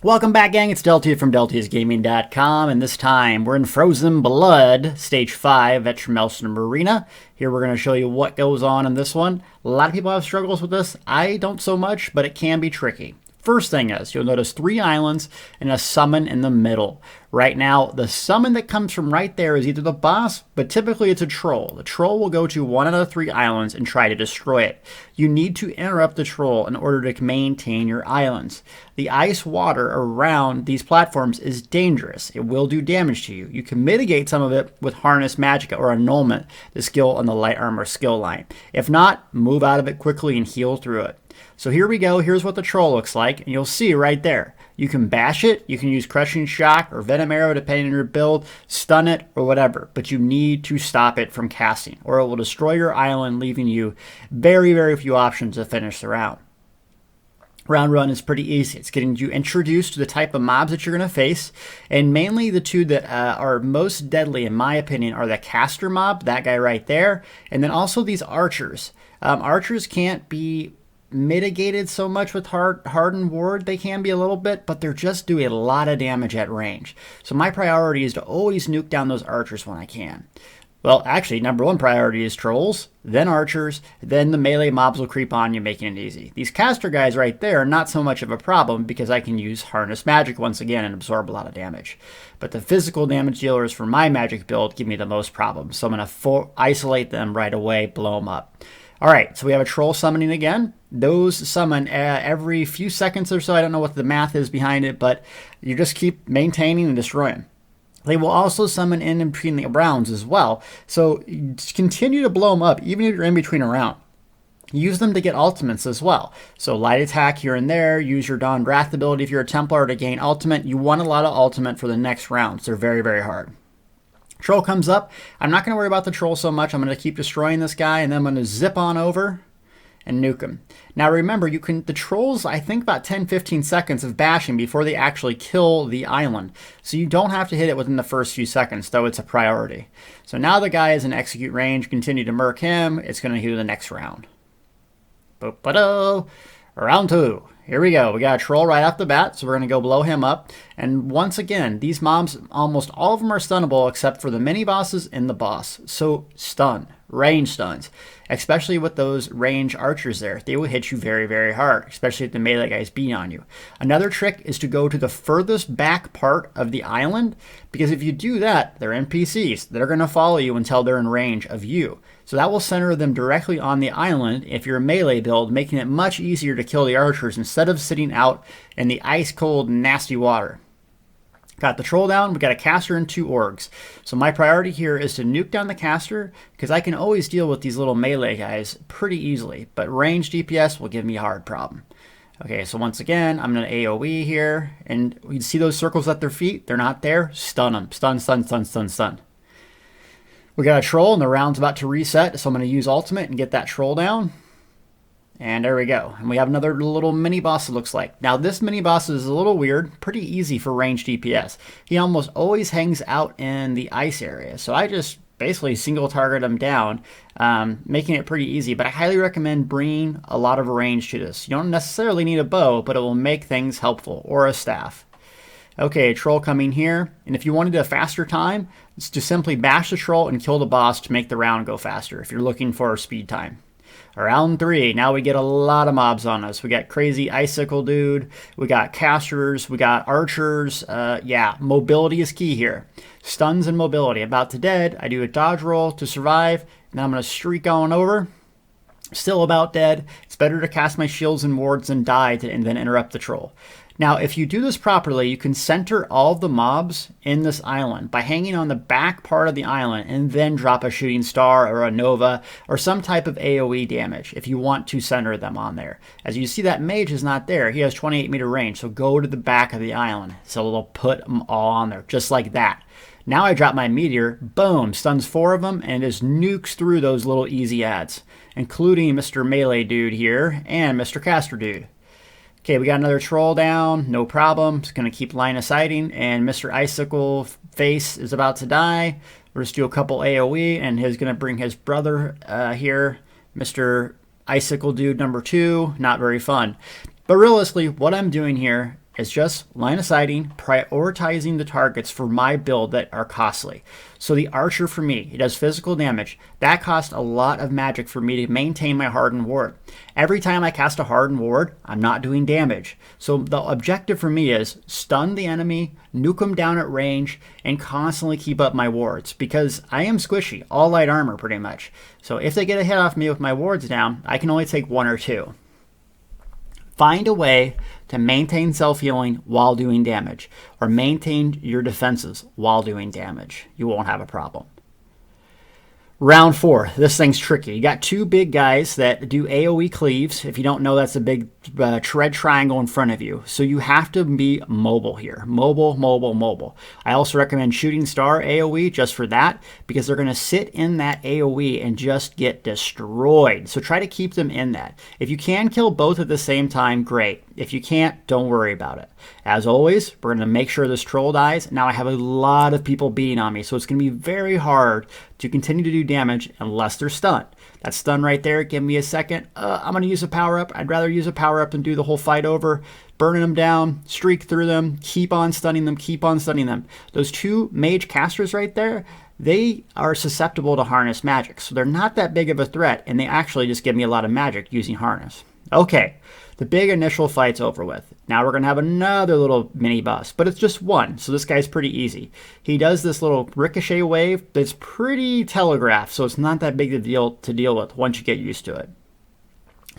Welcome back, gang. It's Deltia from DeltiasGaming.com, and this time we're in Frozen Blood, Stage 5 at Maelstrom Arena. Here we're going to show you what goes on in this one. A lot of people have struggles with this. I don't so much, but it can be tricky. First thing is, you'll notice 3 islands and a summon in the middle. Right now, the summon that comes from right there is either the boss, but typically it's a troll. The troll will go to 1 out of 3 islands and try to destroy it. You need to interrupt the troll in order to maintain your islands. The ice water around these platforms is dangerous. It will do damage to you. You can mitigate some of it with Harness Magicka or Annulment, the skill on the light armor skill line. If not, move out of it quickly and heal through it. So here we go. Here's what the troll looks like, and you'll see right there. You can bash it, you can use Crushing Shock or Venom Arrow depending on your build, stun it, or whatever, but you need to stop it from casting, or it will destroy your island, leaving you very, very few options to finish the round. Round 1 is pretty easy. It's getting you introduced to the type of mobs that you're going to face, and mainly the 2 that are most deadly, in my opinion, are the caster mob, that guy right there, and then also these archers. Archers can't be mitigated so much with hardened ward. They can be a little bit, but they're just doing a lot of damage at range. So my priority is to always nuke down those archers when I can. Well, actually, number 1 priority is trolls, then archers, then the melee mobs will creep on you, making it easy. These caster guys right there are not so much of a problem because I can use Harness Magic once again and absorb a lot of damage. But the physical damage dealers for my magic build give me the most problems, so I'm going to isolate them right away, blow them up. Alright, so we have a troll summoning again. Those summon every few seconds or so. I don't know what the math is behind it, but you just keep maintaining and destroying. They will also summon in between the rounds as well. So continue to blow them up, even if you're in between a round. Use them to get ultimates as well. So light attack here and there. Use your Dawn Wrath ability if you're a Templar to gain ultimate. You want a lot of ultimate for the next rounds. They're very, very hard. Troll comes up. I'm not going to worry about the troll so much. I'm going to keep destroying this guy, and then I'm going to zip on over and nuke him. Now remember, the trolls, I think about 10-15 seconds of bashing before they actually kill the island. So you don't have to hit it within the first few seconds, though it's a priority. So now the guy is in execute range. Continue to murk him. It's going to do the next round. Round 2. Here we go. We got a troll right off the bat, so we're going to go blow him up. And once again, these mobs, almost all of them are stunnable except for the mini bosses and the boss. So stun, range stuns, especially with those range archers there. They will hit you very, very hard, especially if the melee guys beat on you. Another trick is to go to the furthest back part of the island, because if you do that, they're NPCs. They're going to follow you until they're in range of you. So that will center them directly on the island if you're a melee build, making it much easier to kill the archers instead of sitting out in the ice-cold, nasty water. Got the troll down, we got a caster and 2 orgs. So my priority here is to nuke down the caster, because I can always deal with these little melee guys pretty easily, but ranged DPS will give me a hard problem. Okay, so once again, I'm going to AoE here, and you see those circles at their feet? They're not there. Stun them. Stun, stun, stun, stun, stun. We got a troll, and the round's about to reset, so I'm going to use ultimate and get that troll down. And there we go. And we have another little mini boss, it looks like. Now, this mini boss is a little weird, pretty easy for ranged DPS. He almost always hangs out in the ice area, so I just basically single target him down, making it pretty easy. But I highly recommend bringing a lot of range to this. You don't necessarily need a bow, but it will make things helpful, or a staff. Okay, troll coming here, and if you wanted a faster time, it's to simply bash the troll and kill the boss to make the round go faster if you're looking for speed time. Round 3, now we get a lot of mobs on us. We got crazy icicle dude, we got casters, we got archers. Yeah, mobility is key here. Stuns and mobility. About to dead, I do a dodge roll to survive, and then I'm going to streak on over. Still about dead. It's better to cast my shields and wards than die and then interrupt the troll. Now, if you do this properly, you can center all of the mobs in this island by hanging on the back part of the island and then drop a shooting star or a nova or some type of AoE damage if you want to center them on there. As you see, that mage is not there. He has 28 meter range, so go to the back of the island. So it'll put them all on there, just like that. Now I drop my meteor, boom, stuns 4 of them and just nukes through those little easy ads, including Mr. Melee dude here and Mr. Caster dude. Okay, we got another troll down, no problem. Just going to keep line of sighting, and Mr. Icicle Face is about to die. We'll just do a couple AoE, and he's going to bring his brother here, Mr. Icicle Dude number 2. Not very fun. But realistically, what I'm doing here is just line of sighting, prioritizing the targets for my build that are costly. So the archer for me, it does physical damage. That costs a lot of magic for me to maintain my hardened ward. Every time I cast a hardened ward, I'm not doing damage. So the objective for me is stun the enemy, nuke them down at range, and constantly keep up my wards, because I am squishy, all light armor pretty much. So if they get a hit off me with my wards down, I can only take 1 or 2. Find a way to maintain self-healing while doing damage, or maintain your defenses while doing damage. You won't have a problem. Round 4. This thing's tricky. You got 2 big guys that do AoE cleaves. If you don't know, that's a big tread triangle in front of you. So you have to be mobile here. Mobile, mobile, mobile. I also recommend shooting star AoE just for that, because they're going to sit in that AoE and just get destroyed. So try to keep them in that. If you can kill both at the same time, great. If you can't, don't worry about it. As always, we're going to make sure this troll dies. Now I have a lot of people beating on me, so it's going to be very hard to continue to do damage unless they're stunned. That stun right there, give me a second. I'm going to use a power-up. I'd rather use a power-up than do the whole fight over. Burning them down, streak through them, keep on stunning them, keep on stunning them. Those 2 mage casters right there, they are susceptible to harness magic, so they're not that big of a threat, and they actually just give me a lot of magic using harness. Okay, the big initial fight's over with. Now we're going to have another little mini boss, but it's just 1, so this guy's pretty easy. He does this little ricochet wave that's pretty telegraphed, so it's not that big a deal to deal with once you get used to it.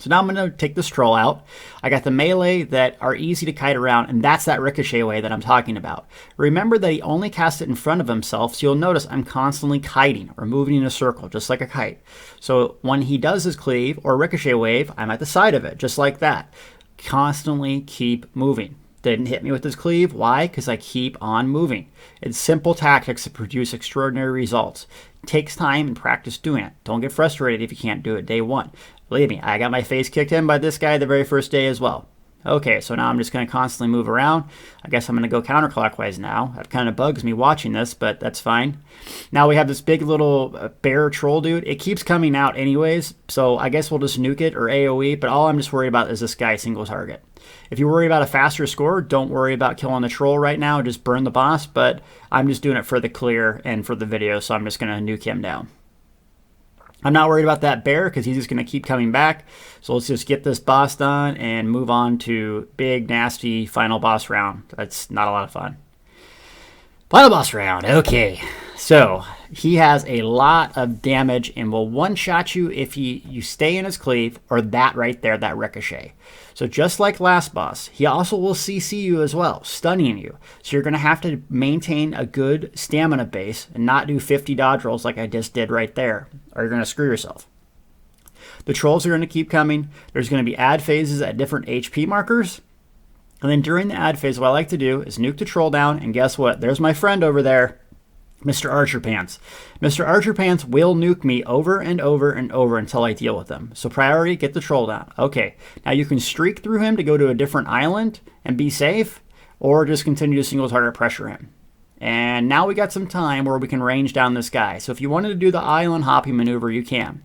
So now I'm going to take this troll out. I got the melee that are easy to kite around, and that's that ricochet wave that I'm talking about. Remember that he only casts it in front of himself, so you'll notice I'm constantly kiting or moving in a circle, just like a kite. So when he does his cleave or ricochet wave, I'm at the side of it, just like that. Constantly keep moving. Didn't hit me with his cleave. Why? Because I keep on moving. It's simple tactics that produce extraordinary results. It takes time and practice doing it. Don't get frustrated if you can't do it day 1. Believe me, I got my face kicked in by this guy the very first day as well. Okay, so now I'm just going to constantly move around. I guess I'm going to go counterclockwise now. That kind of bugs me watching this, but that's fine. Now we have this big little bear troll dude. It keeps coming out anyways, so I guess we'll just nuke it or AoE, but all I'm just worried about is this guy single target. If you worry about a faster score, don't worry about killing the troll right now. Just burn the boss, but I'm just doing it for the clear and for the video, so I'm just going to nuke him down. I'm not worried about that bear because he's just going to keep coming back. So let's just get this boss done and move on to big, nasty final boss round. That's not a lot of fun. Final boss round. Okay. So he has a lot of damage and will one-shot you if you stay in his cleave or that right there, that ricochet. So just like last boss, he also will CC you as well, stunning you. So you're going to have to maintain a good stamina base and not do 50 dodge rolls like I just did right there, or you're going to screw yourself. The trolls are going to keep coming. There's going to be ad phases at different HP markers. And then during the ad phase, what I like to do is nuke the troll down, and guess what? There's my friend over there, Mr. Archer Pants. Mr. Archer Pants will nuke me over and over and over until I deal with him. So priority, get the troll down. Okay, now you can streak through him to go to a different island and be safe, or just continue to single target pressure him. And now we got some time where we can range down this guy. So if you wanted to do the island hopping maneuver, you can.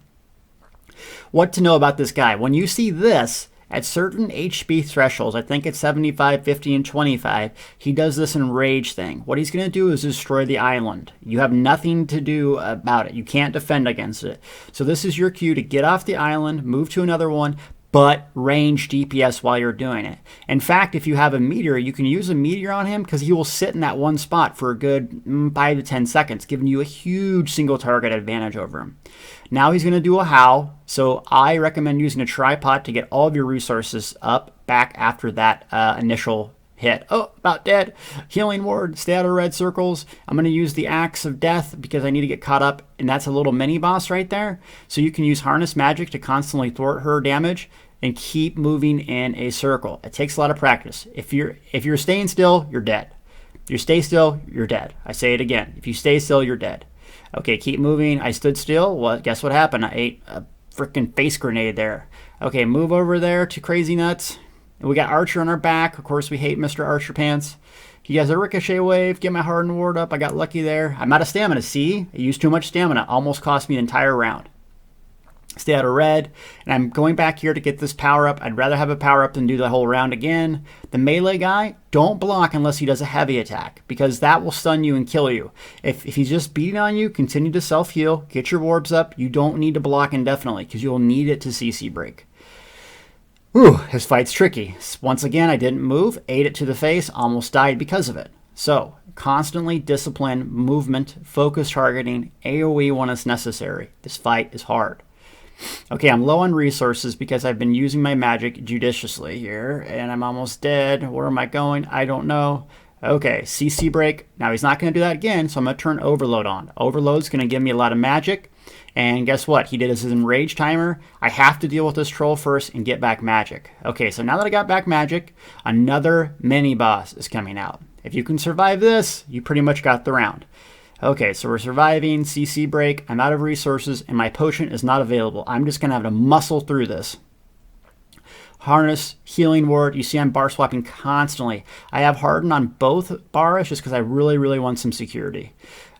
What to know about this guy? When you see this, at certain HP thresholds, I think it's 75, 50, and 25, he does this enrage thing. What he's going to do is destroy the island. You have nothing to do about it. You can't defend against it. So this is your cue to get off the island, move to another one, but range DPS while you're doing it. In fact, if you have a meteor, you can use a meteor on him because he will sit in that one spot for a good 5 to 10 seconds, giving you a huge single target advantage over him. Now he's going to do a howl, so I recommend using a tripod to get all of your resources up back after that initial hit. Oh, about dead. Healing ward, stay out of red circles. I'm going to use the Axe of Death because I need to get caught up, and that's a little mini boss right there. So you can use Harness Magic to constantly thwart her damage and keep moving in a circle. It takes a lot of practice. If you're staying still, you're dead. If you stay still, you're dead. I say it again. If you stay still, you're dead. Okay, keep moving. I stood still. Well, guess what happened? I ate a freaking face grenade there. Okay, move over there to Crazy Nuts. And we got Archer on our back. Of course, we hate Mr. Archer Pants. He has a ricochet wave. Get my hardened ward up. I got lucky there. I'm out of stamina. See? I used too much stamina. Almost cost me an entire round. Stay out of red. And I'm going back here to get this power up. I'd rather have a power up than do the whole round again. The melee guy, don't block unless he does a heavy attack, because that will stun you and kill you. If he's just beating on you, continue to self-heal. Get your warbs up. You don't need to block indefinitely because you'll need it to CC break. Whew, his fight's tricky. Once again, I didn't move. Ate it to the face. Almost died because of it. So, constantly discipline, movement, focus targeting, AoE when it's necessary. This fight is hard. Okay, I'm low on resources because I've been using my magic judiciously here, and I'm almost dead. Where am I going? I don't know. Okay, CC break. Now he's not going to do that again, so I'm going to turn Overload on. Overload's going to give me a lot of magic, and guess what? He did his enrage timer. I have to deal with this troll first and get back magic. Okay, so now that I got back magic, another mini boss is coming out. If you can survive this, you pretty much got the round. Okay, so we're surviving, CC break, I'm out of resources, and my potion is not available. I'm just going to have to muscle through this. Harness, healing ward, you see I'm bar swapping constantly. I have harden on both bars just because I really, really want some security.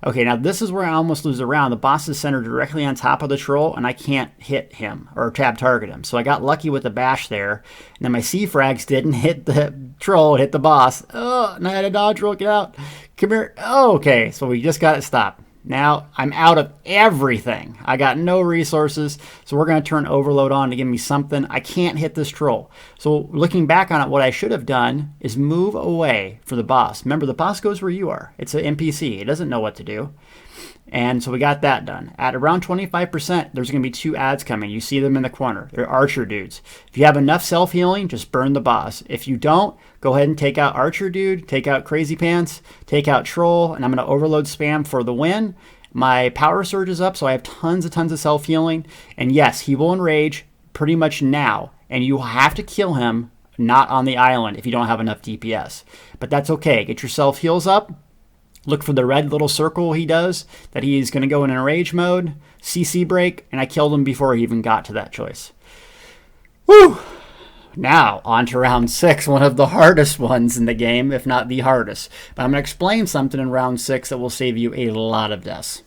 Okay, now this is where I almost lose a round. The boss is centered directly on top of the troll, and I can't hit him or tab target him. So I got lucky with the bash there, and then my C-frags didn't hit the troll, it hit the boss. Oh, and I had a dodge roll, get out. Come here. Oh, okay, so we just got it stopped. Now I'm out of everything. I got no resources, so we're going to turn Overload on to give me something. I can't hit this troll. So looking back on it, what I should have done is move away for the boss. Remember, the boss goes where you are. It's an NPC. It doesn't know what to do. And so we got that done. At around 25%, there's going to be 2 ads coming. You see them in the corner. They're archer dudes. If you have enough self-healing, just burn the boss. If you don't, go ahead and take out archer dude, take out crazy pants, take out troll, and I'm going to overload spam for the win. My power surge is up, so I have tons of self-healing. And yes, he will enrage pretty much now. And you have to kill him not on the island if you don't have enough DPS. But that's okay. Get your self-heals up. Look for the red little circle he does, that he's going to go in an enrage mode, CC break, and I killed him before he even got to that choice. Woo! Now, on to round 6, one of the hardest ones in the game, if not the hardest. But I'm going to explain something in round 6 that will save you a lot of deaths.